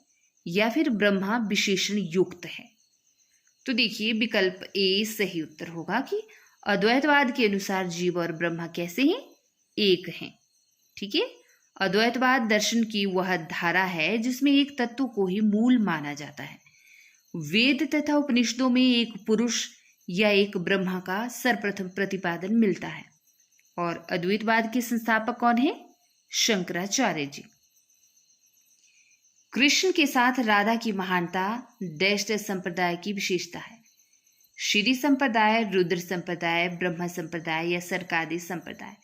या फिर ब्रह्मा विशेषण युक्त है। तो देखिए विकल्प ए सही उत्तर होगा कि अद्वैतवाद के अनुसार जीव और ब्रह्मा कैसे हैं, एक हैं। ठीक है। अद्वैतवाद दर्शन की वह धारा है जिसमें एक तत्व को ही मूल माना जाता है। वेद तथा उपनिषदों में एक पुरुष या एक ब्रह्मा का सर्वप्रथम प्रतिपादन मिलता है। और अद्वैतवाद के संस्थापक कौन है? शंकराचार्य जी। कृष्ण के साथ राधा की महानता दैष्ट संप्रदाय की विशेषता है। श्री संप्रदाय, रुद्र संप्रदाय, ब्रह्म संप्रदाय या सनकादि संप्रदाय।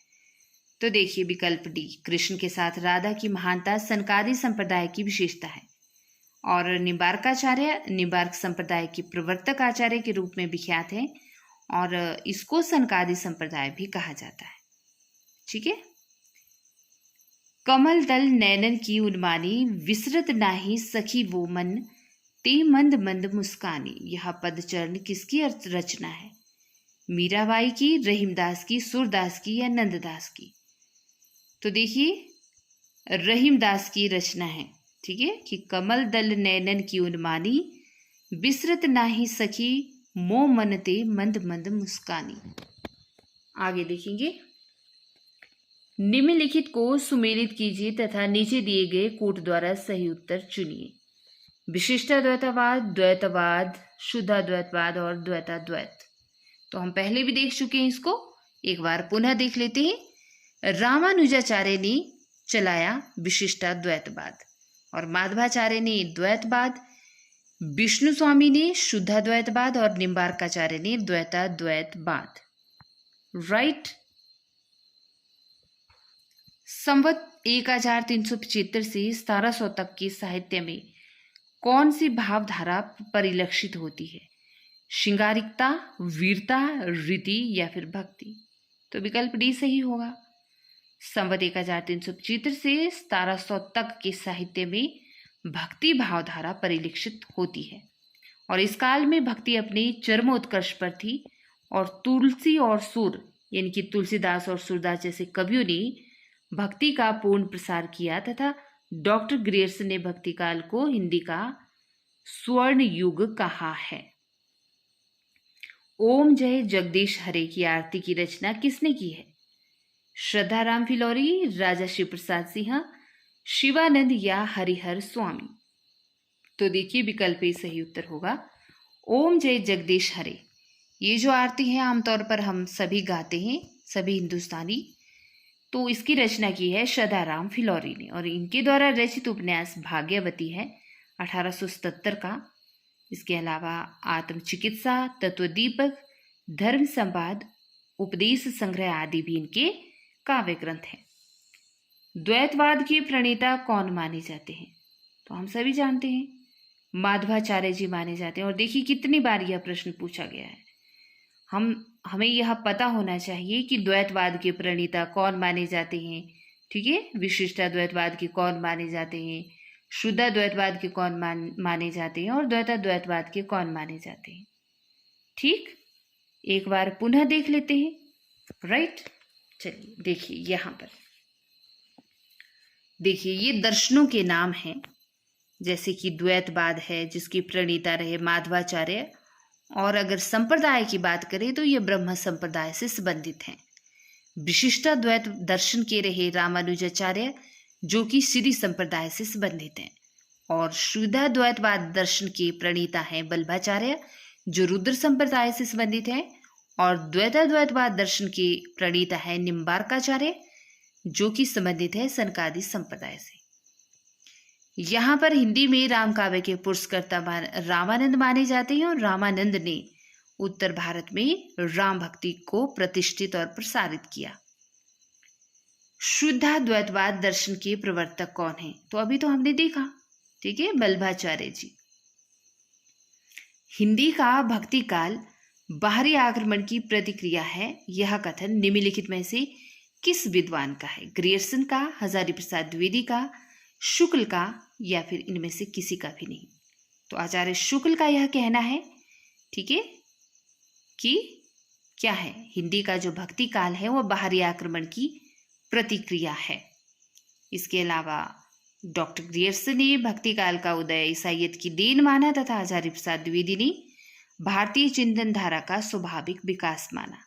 तो देखिए विकल्प डी, कृष्ण के साथ राधा की महानता सनकादि संप्रदाय की विशेषता है। और निम्बार्काचार्य निम्बार्क संप्रदाय के प्रवर्तक आचार्य के रूप में विख्यात है, और इसको सनकादि संप्रदाय भी कहा जाता है। ठीक है। कमल दल नैनन की उन्मानी, विसरत नाही सखी वो मन, ते मंद मंद मुस्कानी। यह पदचरण किसकी रचना है? मीराबाई की, रहीमदास की, सूरदास की या नंददास की? तो देखिए रहीमदास की रचना है। ठीक है, कि कमल दल नैनन की उन्मानी, बिसरत नाही सखी मो मनते मंद मंद मुस्कानी। आगे देखेंगे, निम्नलिखित को सुमेलित कीजिए तथा नीचे दिए गए कोट द्वारा सही उत्तर चुनिए। विशिष्टाद्वैतवाद, द्वैतवाद, शुद्धाद्वैतवाद और द्वैताद्वैत। तो हम पहले भी देख चुके हैं, इसको एक बार पुनः देख लेते हैं। रामानुजाचार्य ने चलाया विशिष्टाद्वैतवाद, और माधवाचार्य ने द्वैतवाद, विष्णु स्वामी ने शुद्धाद्वैतवाद और निम्बार्काचार्य ने द्वैताद्वैतवाद। राइट। संवत 1375 से 1700 तक के साहित्य में कौन सी भावधारा परिलक्षित होती है? श्रृंगारिकता, वीरता, रीति या फिर भक्ति? तो विकल्प डी सही होगा। संवत 1375 से 1700 तक के साहित्य में भक्ति भावधारा परिलक्षित होती है, और इस काल में भक्ति अपने चरमोत्कर्ष पर थी, और तुलसी और सुर यानी कि तुलसीदास और सूरदास जैसे कवियों ने भक्ति का पूर्ण प्रसार किया, तथा डॉक्टर ग्रियर्सन ने भक्ति काल को हिंदी का स्वर्ण युग कहा है। ओम जय जगदीश हरे की आरती की रचना किसने की है? श्रद्धाराम फिलौरी, राजा शिव प्रसाद सिंह, शिवानंद या हरिहर स्वामी? तो देखिए विकल्प ए सही उत्तर होगा। ओम जय जगदीश हरे, ये जो आरती है आमतौर पर हम सभी गाते हैं, सभी हिंदुस्तानी। तो इसकी रचना की है श्रद्धाराम फिलौरी ने, और इनके द्वारा रचित उपन्यास भाग्यवती है 1877 का। इसके अलावा आत्मचिकित्सा, तत्वदीपक, धर्म संवाद, उपदेश संग्रह आदि भी इनके काव्य ग्रंथ हैं। द्वैतवाद के प्रणेता कौन माने जाते हैं? तो हम सभी जानते हैं, माधवाचार्य जी माने जाते हैं। और देखिए कितनी बार यह प्रश्न पूछा गया है। हमें यह पता होना चाहिए कि द्वैतवाद के प्रणेता कौन माने जाते हैं। ठीक है, विशिष्टाद्वैतवाद के कौन माने जाते हैं, शुद्धाद्वैतवाद के कौन माने जाते हैं, और द्वैताद्वैतवाद के कौन माने जाते हैं। ठीक, एक बार पुनः देख लेते हैं। राइट। चलिए देखिए यहाँ पर, देखिए ये दर्शनों के नाम हैं, जैसे कि द्वैतवाद है जिसकी प्रणेता रहे माधवाचार्य, और अगर संप्रदाय की बात करें तो ये ब्रह्म संप्रदाय से संबंधित हैं। विशिष्टाद्वैत दर्शन के रहे रामानुजाचार्य जो कि श्री संप्रदाय से संबंधित हैं, और शुद्धाद्वैतवाद दर्शन के प्रणेता हैं वल्लभाचार्य जो रुद्र संप्रदाय से संबंधित हैं, और द्वैताद्वैतवाद दर्शन के प्रणेता है निम्बार्काचार्य जो कि संबंधित है सनकादि संप्रदाय से। यहाँ पर हिंदी में राम काव्य के पुरस्कर्ता रामानंद माने जाते हैं, और रामानंद ने उत्तर भारत में राम भक्ति को प्रतिष्ठित और प्रसारित किया। शुद्धाद्वैतवाद दर्शन के प्रवर्तक कौन हैं? तो अभी तो हमने देखा, ठीक है, वल्लभाचार्य जी। हिंदी का भक्ति काल बाहरी आक्रमण की प्रतिक्रिया है, यह कथन निम्नलिखित में से किस विद्वान का है? ग्रियर्सन का, हजारी प्रसाद द्विवेदी का, शुक्ल का, या फिर इनमें से किसी का भी नहीं? तो आचार्य शुक्ल का यह कहना है, ठीक है, कि क्या है, हिंदी का जो भक्ति काल है वह बाहरी आक्रमण की प्रतिक्रिया है। इसके अलावा डॉक्टर ग्रियर्सन ने भक्ति काल का उदय ईसाइयत की देन माना तथा आचार्य प्रसाद द्विवेदी ने भारतीय चिंतन धारा का स्वाभाविक विकास माना।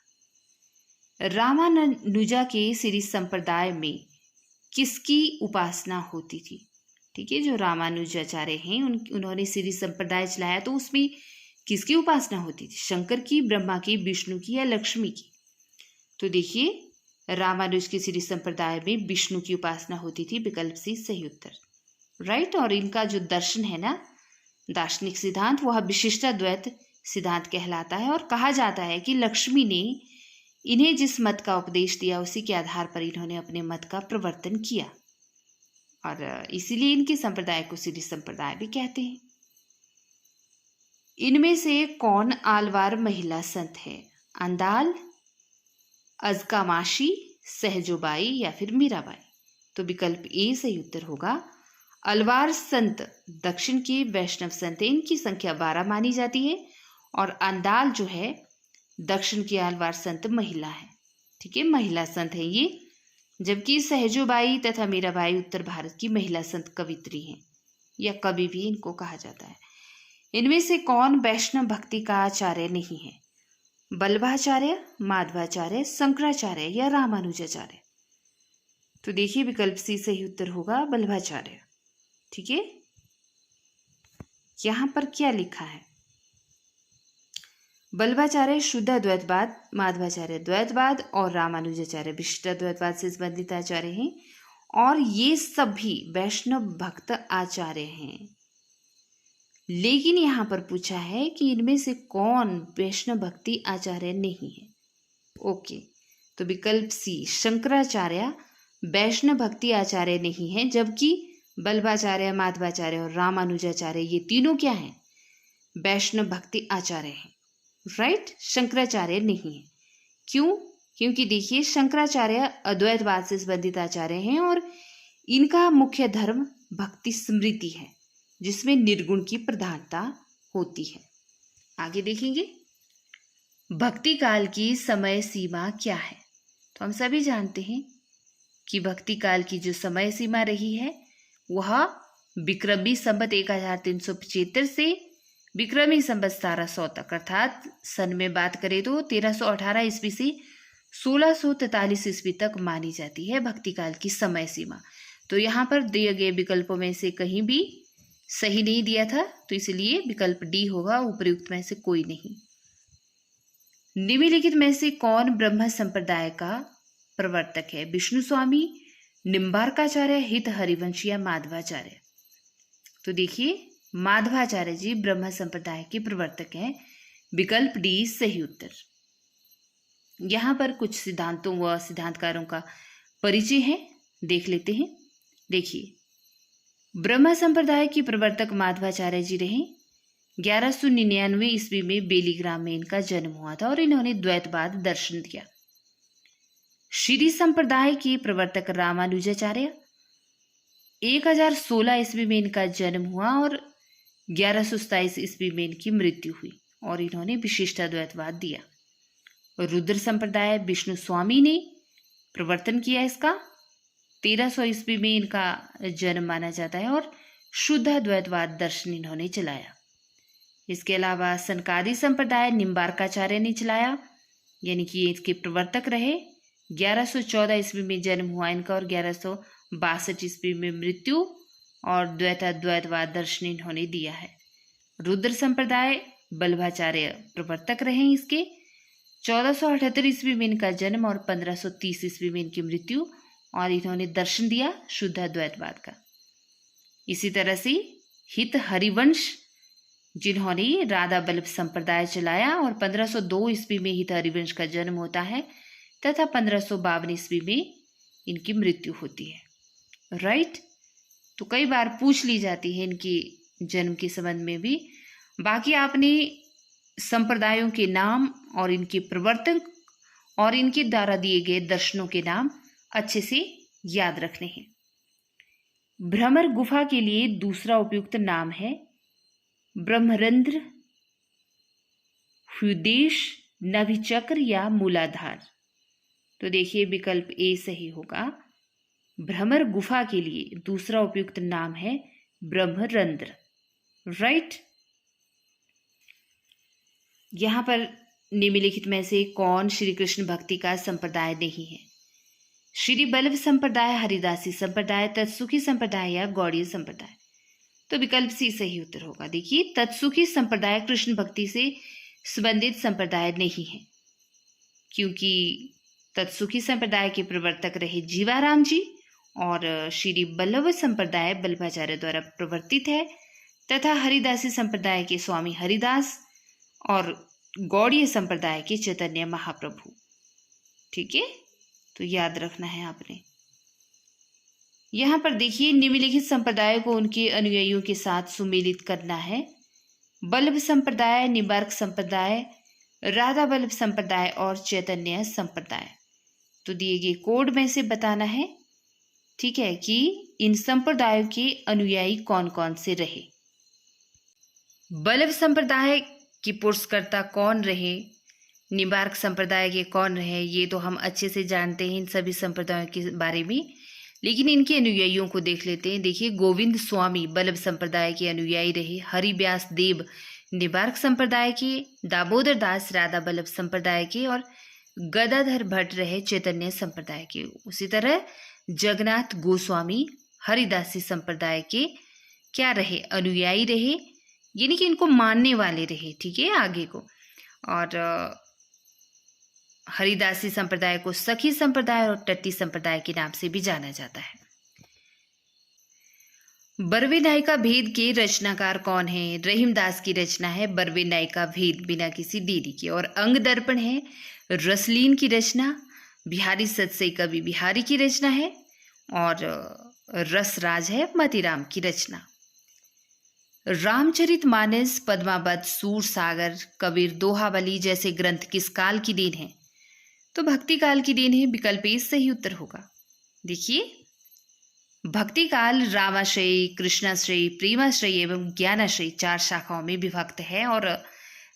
रामानुजा के श्री संप्रदाय में किसकी उपासना होती थी? ठीक है, जो रामानुजाचार्य हैं उन्होंने श्री संप्रदाय चलाया, तो उसमें किसकी उपासना होती थी? शंकर की, ब्रह्मा की, विष्णु की या लक्ष्मी की? तो देखिए रामानुज के श्री संप्रदाय में विष्णु की उपासना होती थी, विकल्प सी सही उत्तर। राइट। और इनका जो दर्शन है ना, दार्शनिक सिद्धांत, वह विशिष्टाद्वैत सिद्धांत कहलाता है, और कहा जाता है कि लक्ष्मी ने इन्हें जिस मत का उपदेश दिया उसी के आधार पर इन्होंने अपने मत का प्रवर्तन किया, और इसीलिए इनके संप्रदाय को श्री संप्रदाय भी कहते हैं। इनमें से कौन आलवार महिला संत है? अंदाल, अजकामाशी, सहजोबाई या फिर मीराबाई? तो विकल्प ए सही उत्तर होगा। अलवार संत दक्षिण के वैष्णव संत हैं, इनकी संख्या 12 मानी जाती है, और अंदाल जो है दक्षिण की आलवार संत महिला है, ठीक है, महिला संत है ये, जबकि सहजोबाई तथा मीराबाई उत्तर भारत की महिला संत कवित्री हैं, या कवि भी इनको कहा जाता है। इनमें से कौन वैष्णव भक्ति का आचार्य नहीं है? वल्लभाचार्य, माधवाचार्य, शंकराचार्य या रामानुजाचार्य? तो देखिए विकल्प सी सही उत्तर होगा, वल्लभाचार्य। ठीक है, यहां पर क्या लिखा है? वल्लभाचार्य शुद्धाद्वैतवाद, माधवाचार्य द्वैतवाद और रामानुजाचार्य विशिष्टाद्वैतवाद से संबंधित आचार्य हैं, और ये सभी वैष्णव भक्त आचार्य हैं। लेकिन यहां पर पूछा है कि इनमें से कौन वैष्णव भक्ति आचार्य नहीं है। ओके, तो विकल्प सी शंकराचार्य वैष्णव भक्ति आचार्य नहीं है, जबकि वल्लभाचार्य, माधवाचार्य और रामानुजाचार्य ये तीनों क्या हैं? वैष्णव भक्ति आचार्य हैं। राइट, शंकराचार्य नहीं है। क्यों? क्योंकि देखिए शंकराचार्य अद्वैतवाद से संबंधित आचार्य हैं, और इनका मुख्य धर्म भक्ति स्मृति है, जिसमें निर्गुण की प्रधानता होती है। आगे देखेंगे, भक्ति काल की समय सीमा क्या है? तो हम सभी जानते हैं कि भक्ति काल की जो समय सीमा रही है वह विक्रमी संवत 1375 से विक्रमी संवत 1700 तक, अर्थात सन में बात करें तो 1318 ईस्वी से 1643 ईस्वी तक मानी जाती है भक्ति काल की समय सीमा। तो यहाँ पर दिए गए विकल्पों में से कहीं भी सही नहीं दिया था, तो इसलिए विकल्प डी होगा, उपयुक्त में से कोई नहीं। निम्नलिखित में से कौन ब्रह्म संप्रदाय का प्रवर्तक है? विष्णु स्वामी, निम्बार्काचार्य, हित हरिवंश या माधवाचार्य? तो देखिए माधवाचार्य जी ब्रह्म संप्रदाय के प्रवर्तक हैं, विकल्प डी सही उत्तर। यहाँ पर कुछ सिद्धांतों व सिद्धांतकारों का परिचय है, देख लेते हैं। देखिए, ब्रह्म संप्रदाय के प्रवर्तक माधवाचार्य जी रहे। 1199 ईस्वी में बेलीग्राम में इनका जन्म हुआ था, और इन्होंने द्वैतवाद दर्शन दिया। श्री संप्रदाय के प्रवर्तक रामानुजाचार्य, 1016 ईस्वी में इनका जन्म हुआ, और 1127 ईस्वी में इनकी मृत्यु हुई, और इन्होंने विशिष्टाद्वैतवाद दिया। रुद्र संप्रदाय विष्णु स्वामी ने प्रवर्तन किया इसका। 1300 ईस्वी में इनका जन्म माना जाता है और शुद्ध अद्वैतवाद दर्शन इन्होंने चलाया। इसके अलावा सनकादि संप्रदाय निम्बार्काचार्य ने चलाया, यानी कि इसके प्रवर्तक रहे। 1114 ईस्वी में जन्म हुआ इनका और 1162 ईस्वी में मृत्यु, और द्वैतवाद दर्शन इन्होंने दिया है। रुद्र संप्रदाय बल्लभाचार्य प्रवर्तक रहे इसके। 1478 ईस्वी में इनका जन्म और 1530 ईस्वी में इनकी मृत्यु, और इन्होंने दर्शन दिया शुद्ध अद्वैतवाद का। इसी तरह से हित हरिवंश जिन्होंने राधा बल्लभ संप्रदाय चलाया, और 1502 ईस्वी में हित हरिवंश का जन्म होता है तथा 1552 ईस्वी में इनकी मृत्यु होती है। राइट, तो कई बार पूछ ली जाती है इनकी जन्म के संबंध में भी। बाकी आपने संप्रदायों के नाम और इनके प्रवर्तक और इनके द्वारा दिए गए दर्शनों के नाम अच्छे से याद रखने हैं। भ्रमर गुफा के लिए दूसरा उपयुक्त नाम है ब्रह्मरंध्र, हृदेश, नभिचक्र या मूलाधार। तो देखिए विकल्प ए सही होगा। भ्रमर गुफा के लिए दूसरा उपयुक्त नाम है ब्रह्मरंध्र। राइट, यहां पर निम्नलिखित में से कौन श्री कृष्ण भक्ति का संप्रदाय नहीं है? श्री बल्लभ संप्रदाय, हरिदासी संप्रदाय, तत्सुखी संप्रदाय या गौड़ीय संप्रदाय। तो विकल्प सी सही उत्तर होगा। देखिए, तत्सुखी संप्रदाय कृष्ण भक्ति से संबंधित संप्रदाय नहीं है, क्योंकि तत्सुखी संप्रदाय के प्रवर्तक रहे जीवाराम जी, और श्री बल्लभ संप्रदाय बल्लभाचार्य द्वारा प्रवर्तित है, तथा हरिदासी संप्रदाय के स्वामी हरिदास और गौड़ीय संप्रदाय के चैतन्य महाप्रभु। ठीक है, तो याद रखना है आपने। यहाँ पर देखिए, निम्नलिखित संप्रदाय को उनके अनुयायियों के साथ सुमेलित करना है। बल्लभ संप्रदाय, निम्बार्क संप्रदाय, राधा बल्लभ संप्रदाय और चैतन्य संप्रदाय। तो दिए गए कोड में से बताना है, ठीक है, कि इन संप्रदायों के अनुयायी कौन कौन से रहे। बल्लभ संप्रदाय की पुरस्कर्ता कौन रहे, निम्बार्क संप्रदाय के कौन रहे, ये तो हम अच्छे से जानते हैं इन सभी संप्रदायों के बारे में, लेकिन इनके अनुयायियों को देख लेते हैं। देखिए, गोविंद स्वामी बल्लभ संप्रदाय के अनुयायी रहे, हरिव्यास देव निम्बार्क संप्रदाय के, दामोदर दास राधा बल्लभ संप्रदाय के, और गदाधर भट्ट रहे चैतन्य संप्रदाय के। उसी तरह जगन्नाथ गोस्वामी हरिदासी संप्रदाय के क्या रहे, अनुयायी रहे, यानी कि इनको मानने वाले रहे। ठीक है, आगे को। और हरिदासी संप्रदाय को सखी संप्रदाय और टट्टी संप्रदाय के नाम से भी जाना जाता है। बरवे नायिका भेद के रचनाकार कौन है? रहीमदास की रचना है बरवे नायिका भेद बिना किसी देरी के, और अंग दर्पण है रसलीन की रचना, बिहारी सतसई कवि बिहारी की रचना है, और रसराज है मतीराम की रचना। रामचरितमानस, पद्मावत, सूरसागर, कबीर दोहावली जैसे ग्रंथ किस काल की देन है? तो भक्ति काल की देन है। विकल्प ए सही उत्तर होगा। देखिए, भक्ति काल रामाश्रयी, कृष्णाश्रयी, प्रेमाश्रयी एवं ज्ञानाश्रयी 4 शाखाओं में विभक्त है, और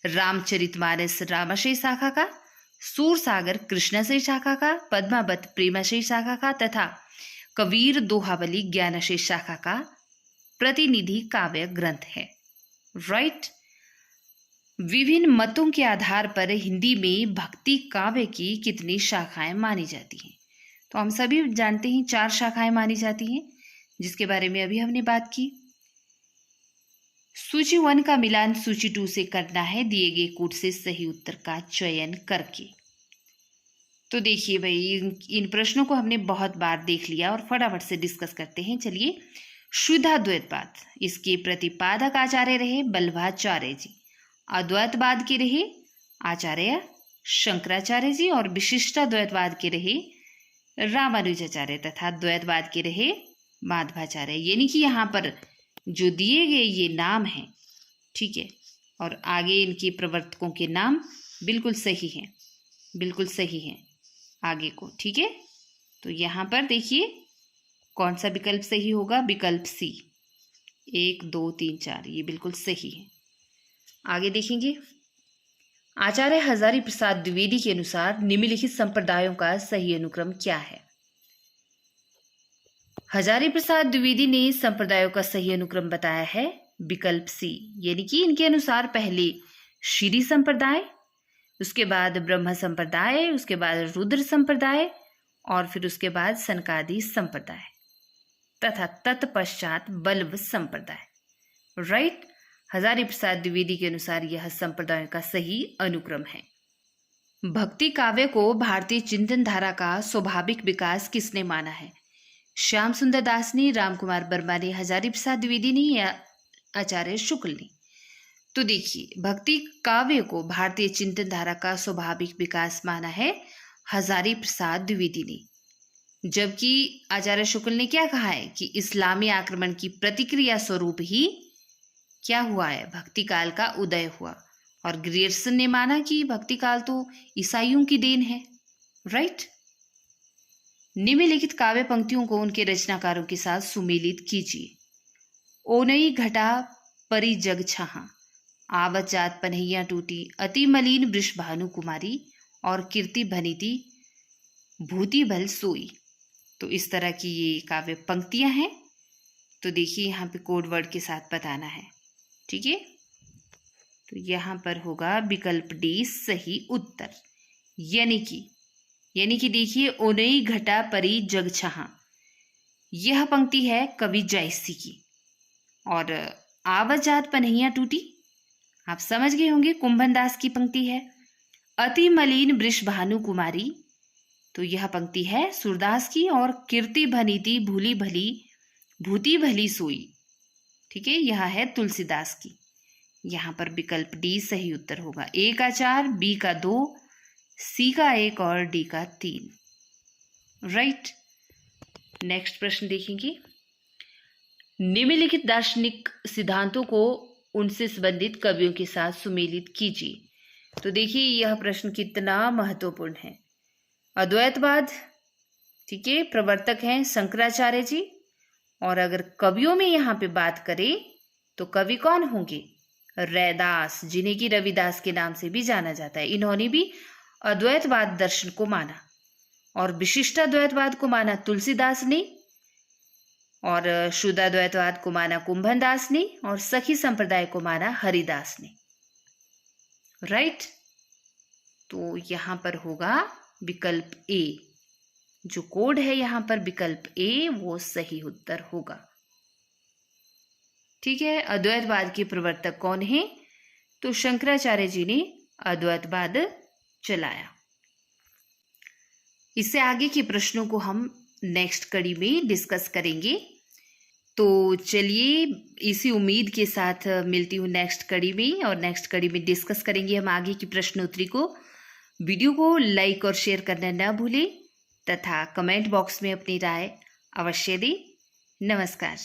रामचरितमानस रामाश्रयी शाखा का, सूरसागर कृष्णाश्रयी शाखा का, पद्मावत प्रेमाश्रयी शाखा का, तथा कबीर दोहावली ज्ञानाश्रयी शाखा का प्रतिनिधि काव्य ग्रंथ है। राइट, विभिन्न मतों के आधार पर हिंदी में भक्ति काव्य की कितनी शाखाएं मानी जाती हैं? तो हम सभी जानते हैं 4 शाखाएं मानी जाती हैं, जिसके बारे में अभी हमने बात की। सूची 1 का मिलान सूची 2 से करना है, दिए गए कोड से सही उत्तर का चयन करके। तो देखिए भाई, इन प्रश्नों को हमने बहुत बार देख लिया और फटाफट से डिस्कस करते हैं। चलिए, शुद्धाद्वैतवाद, इसके प्रतिपादक आचार्य रहे बल्लभाचार्य जी, अद्वैतवाद के रहे आचार्य शंकराचार्य जी, और विशिष्टाद्वैतवाद के रहे रामानुजाचार्य, तथा द्वैतवाद के रहे माधवाचार्य। यानी कि यहाँ पर जो दिए गए ये नाम हैं, ठीक है, और आगे इनके प्रवर्तकों के नाम बिल्कुल सही हैं, बिल्कुल सही हैं आगे को। ठीक है, तो यहाँ पर देखिए कौन सा विकल्प सही होगा? विकल्प सी, 1 2 3 4, ये बिल्कुल सही है। आगे देखेंगे, आचार्य हजारी प्रसाद द्विवेदी के अनुसार निम्नलिखित संप्रदायों का सही अनुक्रम क्या है? हजारी प्रसाद द्विवेदी ने संप्रदायों का सही अनुक्रम बताया है विकल्प सी, यानी कि इनके अनुसार पहले श्री संप्रदाय, उसके बाद ब्रह्म संप्रदाय, उसके बाद रुद्र संप्रदाय और फिर उसके बाद सनकादि संप्रदाय तथा तत्पश्चात बल्लभ संप्रदाय। राइट, हजारी प्रसाद द्विवेदी के अनुसार यह संप्रदायों का सही अनुक्रम है। भक्ति काव्य को भारतीय चिंतन धारा का स्वाभाविक विकास किसने माना है? श्याम सुंदर दास ने, रामकुमार वर्मा ने, हजारी प्रसाद द्विवेदी ने या आचार्य शुक्ल ने? तो देखिए, भक्ति काव्य को भारतीय चिंतन धारा का स्वाभाविक विकास माना है हजारी प्रसाद द्विवेदी ने, जबकि आचार्य शुक्ल ने क्या कहा है कि इस्लामी आक्रमण की प्रतिक्रिया स्वरूप ही क्या हुआ है, भक्ति काल का उदय हुआ। और ग्रियर्सन ने माना कि भक्ति काल तो ईसाइयों की देन है। राइट, निम्नलिखित काव्य पंक्तियों को उनके रचनाकारों के साथ सुमेलित कीजिए। ओनई घटा परी जग छहा, आवत जात पनहिया टूटी, अति मलिन वृष भानु कुमारी और कीर्ति भनीति भूति भल सोई। तो इस तरह की ये काव्य पंक्तियां हैं। तो देखिए, यहाँ पे कोड वर्ड के साथ बताना है। ठीक है, तो यहाँ पर होगा विकल्प डी सही उत्तर, यानी कि देखिए, ओनई घटा परी जग छहा, यह पंक्ति है कवि जयसी की। और आवत जात पनहिया टूटी, आप समझ गए होंगे, कुंभन दास की पंक्ति है। अति मलिन वृष भानु कुमारी, तो यह पंक्ति है सूरदास की। और कीर्ति भनीति भूली भली भूति भली सोई, ठीक है, यह है तुलसीदास की। यहाँ पर विकल्प डी सही उत्तर होगा। ए का 4, बी का 2, सी का 1 और डी का 3। राइट, नेक्स्ट प्रश्न देखेंगे। निम्नलिखित दार्शनिक सिद्धांतों को उनसे संबंधित कवियों के साथ सुमेलित कीजिए। तो देखिए, यह प्रश्न कितना महत्वपूर्ण है। अद्वैतवाद, ठीक है, प्रवर्तक हैं शंकराचार्य जी। और अगर कवियों में यहाँ पे बात करें तो कवि कौन होंगे? रैदास, जिन्हें कि रविदास के नाम से भी जाना जाता है। इन्होंने भी अद्वैतवाद दर्शन को माना और विशिष्टाद्वैतवाद को माना तुलसीदास ने, और शुद्धाद्वैतवाद को माना कुंभन दास ने, और सखी संप्रदाय को माना हरिदास ने। राइट, तो यहाँ पर होगा विकल्प ए, जो कोड है यहाँ पर विकल्प ए, वो सही उत्तर होगा। ठीक है, अद्वैतवाद के प्रवर्तक कौन हैं? तो शंकराचार्य जी ने अद्वैतवाद चलाया। इससे आगे के प्रश्नों को हम नेक्स्ट कड़ी में डिस्कस करेंगे। तो चलिए, इसी उम्मीद के साथ मिलती हूँ नेक्स्ट कड़ी में, और नेक्स्ट कड़ी में डिस्कस करेंगे हम आगे की प्रश्नोत्तरी को। वीडियो को लाइक और शेयर करना न भूलें तथा कमेंट बॉक्स में अपनी राय अवश्य दें। नमस्कार।